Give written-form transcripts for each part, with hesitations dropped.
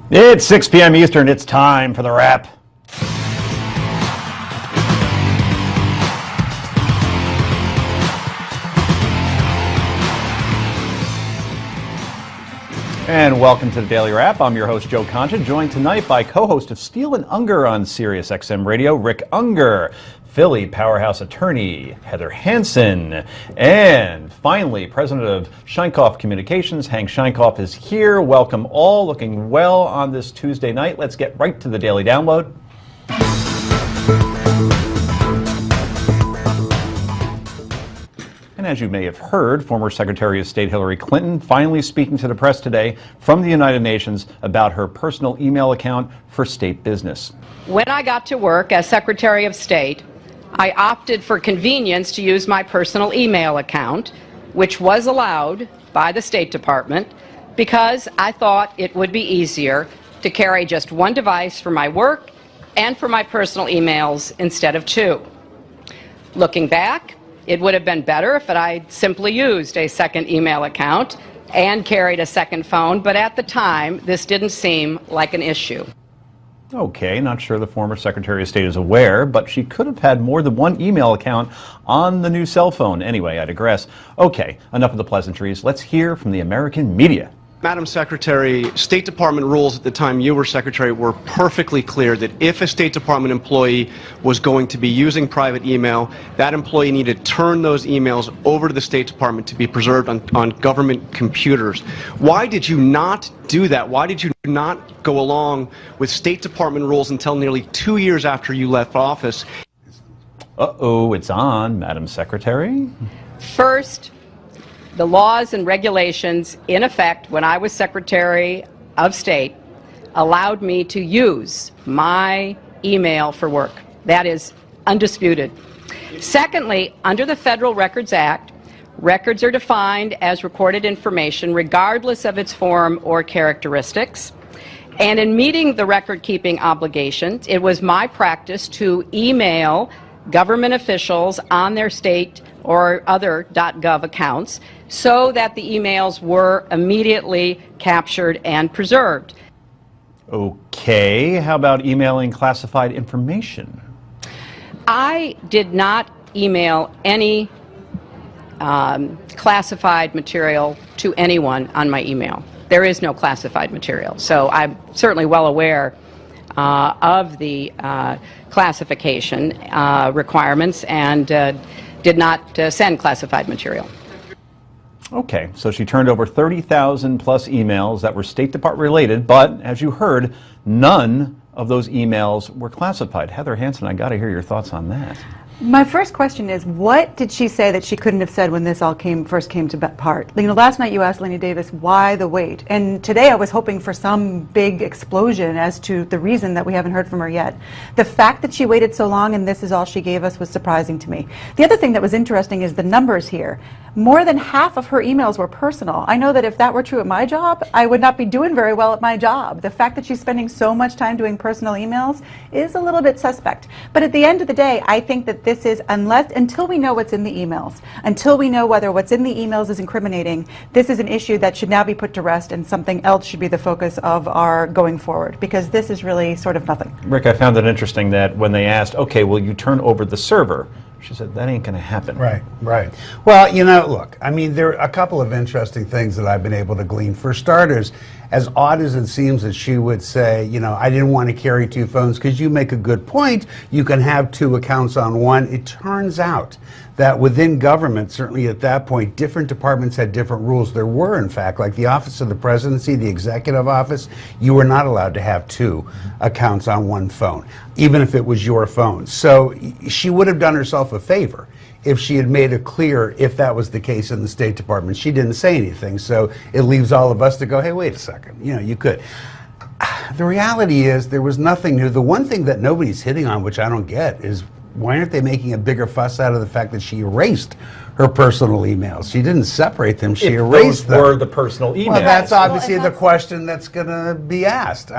It's 6 p.m. Eastern. It's time for the wrap. And welcome to the Daily Wrap. I'm your host, Joe Concha, joined tonight by co-host of Steele and Unger on Sirius XM Radio, Rick Unger, Philly powerhouse attorney, Heather Hansen, and finally, president of Scheinkoff Communications, Hank Scheinkoff is here. Welcome all, looking well on this Tuesday night. Let's get right to the Daily Download. And as you may have heard, former Secretary of State Hillary Clinton finally speaking to the press today from the United Nations about her personal email account for state business. When I got to work as Secretary of State, I opted for convenience to use my personal email account, which was allowed by the State Department, because I thought it would be easier to carry just one device for my work and for my personal emails instead of two. Looking back, it would have been better if I'd simply used a second email account and carried a second phone, but at the time, this didn't seem like an issue. Okay, not sure the former Secretary of State is aware, but she could have had more than one email account on the new cell phone. Anyway, I digress. Okay, enough of the pleasantries. Let's hear from the American media. Madam Secretary, State Department rules at the time you were Secretary were perfectly clear that if a State Department employee was going to be using private email, that employee needed to turn those emails over to the State Department to be preserved on government computers. Why did you not do that? Why did you not go along with State Department rules until nearly 2 years after you left office? Uh-oh, it's on, Madam Secretary. First, the laws and regulations in effect when I was Secretary of State allowed me to use my email for work. That is undisputed. Secondly, under the Federal Records Act, records are defined as recorded information regardless of its form or characteristics. And in meeting the record-keeping obligations, it was my practice to email government officials on their state or other .gov accounts so that the emails were immediately captured and preserved. Okay, how about emailing classified information? I did not email any classified material to anyone on my email. There is no classified material, so I'm certainly well aware of the classification requirements and did not send classified material. Okay, so she turned over 30,000 plus emails that were State Department related, but as you heard, none of those emails were classified. Heather Hansen, I got to hear your thoughts on that. My first question is, what did she say that she couldn't have said when this all first came to part? You know, last night you asked Lanny Davis, why the wait? And today I was hoping for some big explosion as to the reason that we haven't heard from her yet. The fact that she waited so long and this is all she gave us was surprising to me. The other thing that was interesting is the numbers here. More than half of her emails were personal. I know that if that were true at my job, I would not be doing very well at my job. The fact that she's spending so much time doing personal emails is a little bit suspect. But at the end of the day, I think that this is, until we know what's in the emails, until we know whether what's in the emails is incriminating, this is an issue that should now be put to rest and something else should be the focus of our going forward, because this is really sort of nothing. Rick, I found it interesting that when they asked, okay, will you turn over the server? She said, that ain't going to happen. Right, right. Well, you know, look, I mean, there are a couple of interesting things that I've been able to glean. For starters, as odd as it seems that she would say, you know, I didn't want to carry two phones, because you make a good point, you can have two accounts on one. It turns out that within government, certainly at that point, different departments had different rules. There were, in fact, like the Office of the Presidency, the Executive Office, you were not allowed to have two accounts on one phone, even if it was your phone. So she would have done herself a favor if she had made it clear if that was the case in the State Department. She didn't say anything, so it leaves all of us to go, hey, wait a second, you know, you could. The reality is there was nothing new. The one thing that nobody's hitting on, which I don't get, is why aren't they making a bigger fuss out of the fact that she erased her personal emails? She didn't separate them, she erased them. Those were the personal emails. Well, that's obviously the question that's going to be asked.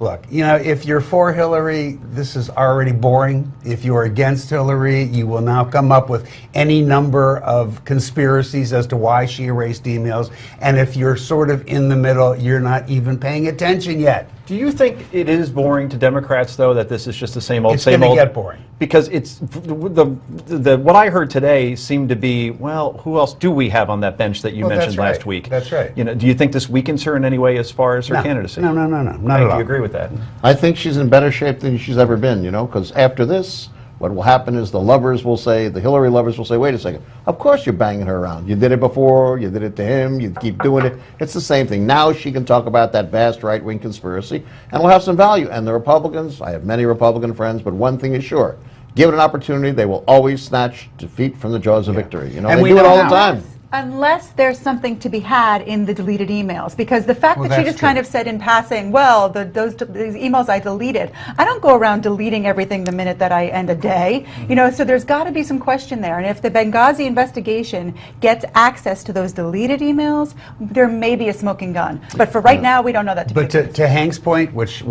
Look, you know, if you're for Hillary, this is already boring. If you're against Hillary, you will now come up with any number of conspiracies as to why she erased emails. And if you're sort of in the middle, you're not even paying attention yet. Do you think it is boring to Democrats, though, that this is just the same old, It's same going old? to get boring. Because it's the what I heard today seemed to be, well, who else do we have on that bench that you Well, mentioned that's right. last week? That's right. You know, do you think this weakens her in any way as far as her No. candidacy? No, not Do at all. you agree with that? I think she's in better shape than she's ever been, you know, because after this, what will happen is the lovers will say, the Hillary lovers will say, wait a second, of course you're banging her around. You did it before, you did it to him, you keep doing it. It's the same thing. Now she can talk about that vast right-wing conspiracy, and it'll have some value. And the Republicans, I have many Republican friends, but one thing is sure, give it an opportunity, they will always snatch defeat from the jaws of victory. You know, And they we do it know all the how. time. Unless there's something to be had in the deleted emails, because the fact Well, that she that's just kind true. of said in passing, well, these emails I deleted, I don't go around deleting everything the minute that I end a day, you know, so there's got to be some question there. And if the Benghazi investigation gets access to those deleted emails, there may be a smoking gun. But for right now, we don't know that to be But the case. to Hank's point, which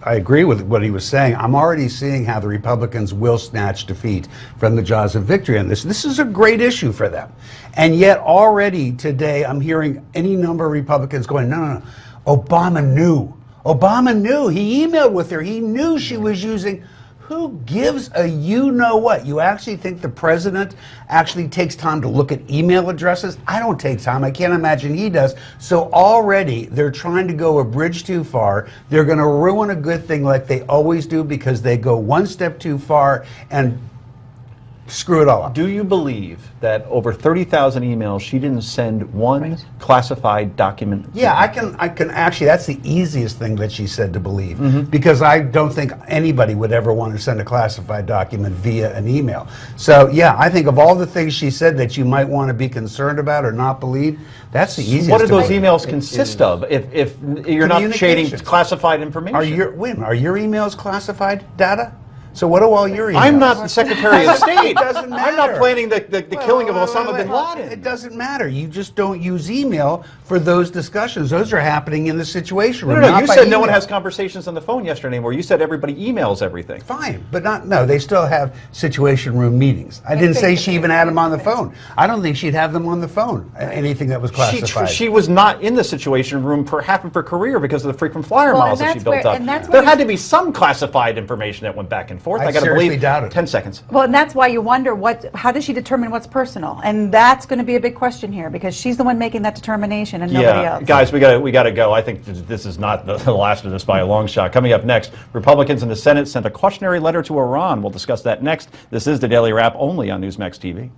I agree with what he was saying, I'm already seeing how the Republicans will snatch defeat from the jaws of victory on this. This is a great issue for them. And yet already today I'm hearing any number of Republicans going, no. Obama knew. Obama knew. He emailed with her. He knew she was using. Who gives a you-know-what? You actually think the president actually takes time to look at email addresses? I don't take time. I can't imagine he does. So already they're trying to go a bridge too far. They're going to ruin a good thing like they always do because they go one step too far and screw it all up. Do you believe that over 30,000 emails, she didn't send one classified document? Yeah, I can actually, that's the easiest thing that she said to believe, Mm-hmm. because I don't think anybody would ever want to send a classified document via an email. So yeah, I think of all the things she said that you might want to be concerned about or not believe, that's the easiest. What do to those believe. emails consist of if you're not shading Communications. classified information? Are your emails classified data? So what do all your emails? I'm not the Secretary of State. It doesn't I'm not matter. planning the killing of Well, Osama bin well, Laden. It doesn't matter. You just don't use email for those discussions. Those are happening in the situation room. No, not you by said no one email. has conversations on the phone yesterday anymore. You said everybody emails everything. Fine, but no, they still have situation room meetings. I didn't say she even had them on the phone. I don't think she'd have them on the phone, anything that was classified. She was not in the situation room for half of her career because of the frequent flyer Well, miles and that she that's built where- up. and that's There where had you- to be some classified information that went back and forth. I I got to seriously believe. doubt it. 10 seconds. Well, and that's why you wonder how does she determine what's personal? And that's going to be a big question here because she's the one making that determination and nobody else. Guys, we got to go. I think this is not the last of this by a long shot. Coming up next, Republicans in the Senate sent a cautionary letter to Iran. We'll discuss that next. This is the Daily Wrap only on Newsmax TV.